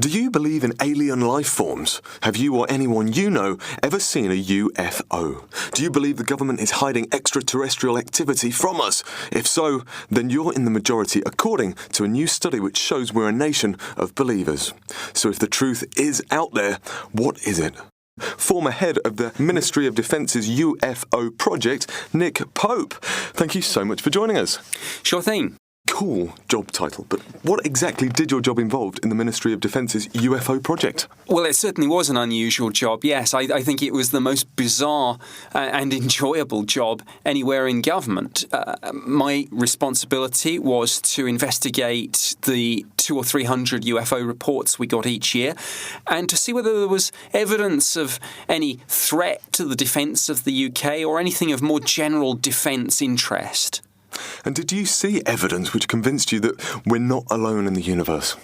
Do you believe in alien life forms? Have you or anyone you know ever seen a UFO? Do you believe the government is hiding extraterrestrial activity from us? If so, then you're in the majority according to a new study which shows we're a nation of believers. So if the truth is out there, what is it? Former head of the Ministry of Defence's UFO project, Nick Pope. Thank you so much for joining us. Sure thing. Cool job title, but what exactly did your job involve in the Ministry of Defence's UFO project? Well, it certainly was an unusual job, yes. I think it was the most bizarre and enjoyable job anywhere in government. My responsibility was to investigate the 200 or 300 UFO reports we got each year and to see whether there was evidence of any threat to the defence of the UK or anything of more general defence interest. And did you see evidence which convinced you that we're not alone in the universe?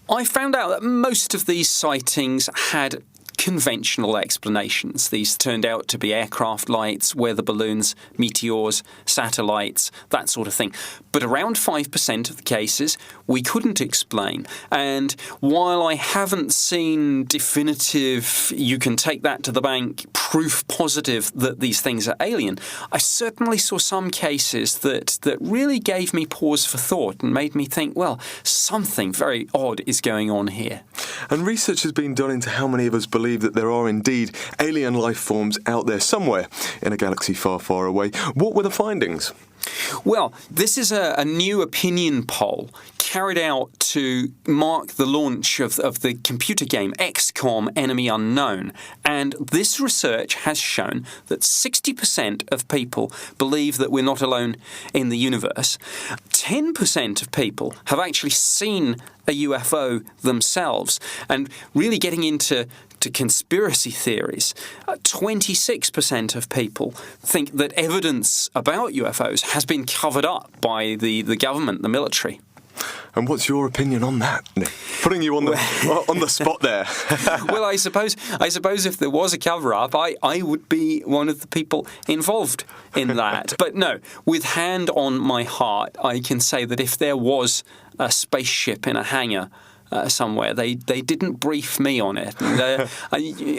I found out that most of these sightings had conventional explanations. These turned out to be aircraft lights, weather balloons, meteors, satellites, that sort of thing. But around 5% of the cases we couldn't explain. And while I haven't seen definitive, you can take that to the bank, proof positive that these things are alien, I certainly saw some cases that really gave me pause for thought and made me think, well, something very odd is going on here. And research has been done into how many of us believe that there are indeed alien life forms out there somewhere in a galaxy far, far away. What were the findings? Well, this is a new opinion poll carried out to mark the launch of the computer game XCOM Enemy Unknown. And this research has shown that 60% of people believe that we're not alone in the universe. 10% of people have actually seen a UFO themselves. And really getting into conspiracy theories, 26% of people think that evidence about UFOs has been covered up by the government, the military. And what's your opinion on that, Nick? Putting you on the spot there. Well, I suppose if there was a cover-up, I would be one of the people involved in that. But no, with hand on my heart, I can say that if there was a spaceship in a hangar somewhere, they didn't brief me on it. And,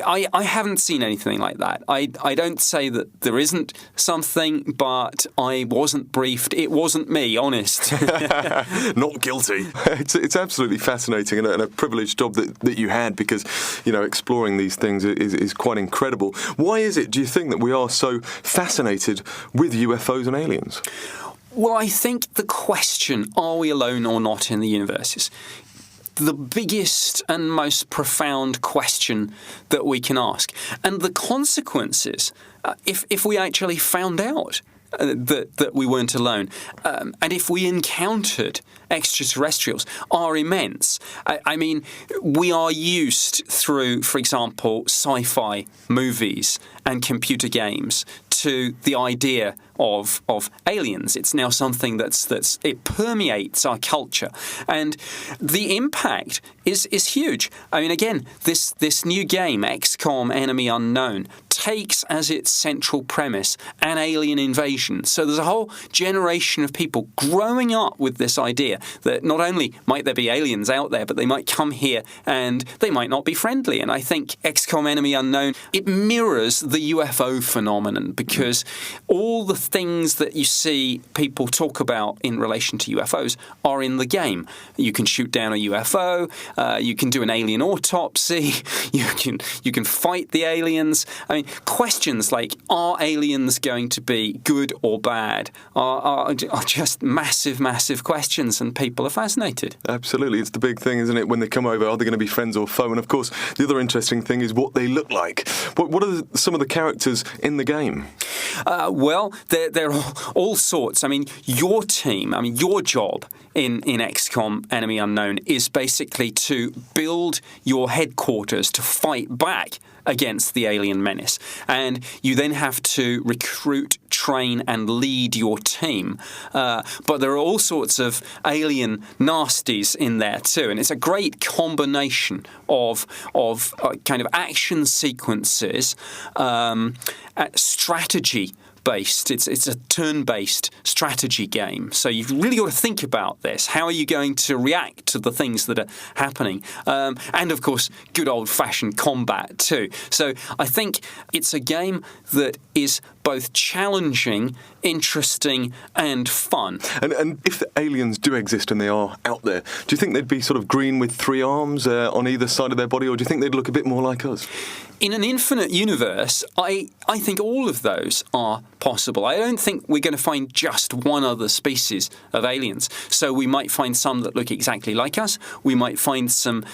I haven't seen anything like that. I don't say that there isn't something, but I wasn't briefed. It wasn't me, honest. Not guilty. It's absolutely fascinating and a privileged job that you had because, exploring these things is quite incredible. Why is it, do you think, that we are so fascinated with UFOs and aliens? Well, I think the question, are we alone or not in the universe, is the biggest and most profound question that we can ask. And the consequences, if we actually found out that we weren't alone, and if we encountered extraterrestrials, are immense. I mean, we are used through, for example, sci-fi movies and computer games to the idea of aliens. It's now something it permeates our culture, and the impact is huge. I mean, again, this new game, XCOM Enemy Unknown, takes as its central premise an alien invasion. So there's a whole generation of people growing up with this idea that not only might there be aliens out there, but they might come here and they might not be friendly. And I think XCOM Enemy Unknown, it mirrors the UFO phenomenon because all the things that you see people talk about in relation to UFOs are in the game. You can shoot down a UFO, you can do an alien autopsy, you can fight the aliens. I mean, questions like, are aliens going to be good or bad, are just massive, massive questions, and people are fascinated. Absolutely. It's the big thing, isn't it? When they come over, are they going to be friends or foe? And of course, the other interesting thing is what they look like. What are some of the characters in the game? Well, there are all sorts. I mean, your team, your job in XCOM Enemy Unknown is basically to build your headquarters to fight back against the alien menace. And you then have to recruit, train and lead your team. But there are all sorts of alien nasties in there too. And it's a great combination of kind of action sequences, strategy based. It's a turn-based strategy game. So you've really got to think about this. How are you going to react to the things that are happening? And of course, good old-fashioned combat too. So I think it's a game that is both challenging, interesting, and fun. And if aliens do exist and they are out there, do you think they'd be sort of green with 3 arms on either side of their body, or do you think they'd look a bit more like us? In an infinite universe, I think all of those are possible. I don't think we're going to find just one other species of aliens. So we might find some that look exactly like us. We might find some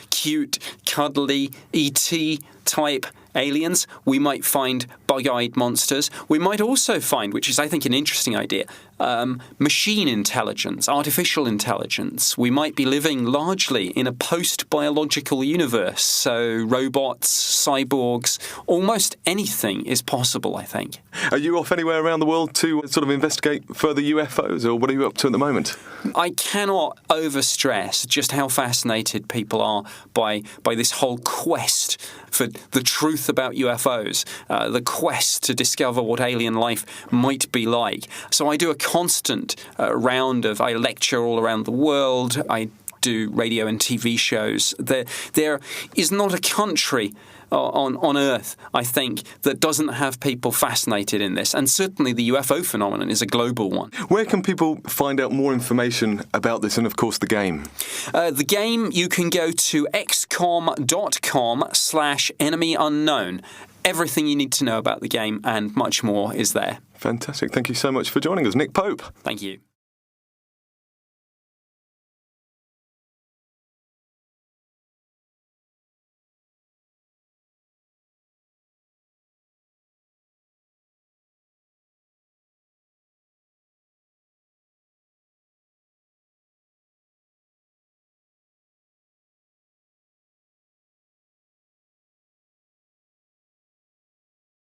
cute, cuddly, E.T. type aliens. We might find bug-eyed monsters. We might also find, which is, I think, an interesting idea, machine intelligence, artificial intelligence. We might be living largely in a post-biological universe, so robots, cyborgs, almost anything is possible, I think. Are you off anywhere around the world to sort of investigate further UFOs, or what are you up to at the moment? I cannot overstress just how fascinated people are by this whole quest for the truth about UFOs, the quest to discover what alien life might be like. So I do a constant round of, I lecture all around the world, I do radio and TV shows. There is not a country on Earth, I think, that doesn't have people fascinated in this. And certainly the UFO phenomenon is a global one. Where can people find out more information about this and, of course, the game? The game, you can go to xcom.com/enemyunknown. Everything you need to know about the game and much more is there. Fantastic. Thank you so much for joining us, Nick Pope. Thank you.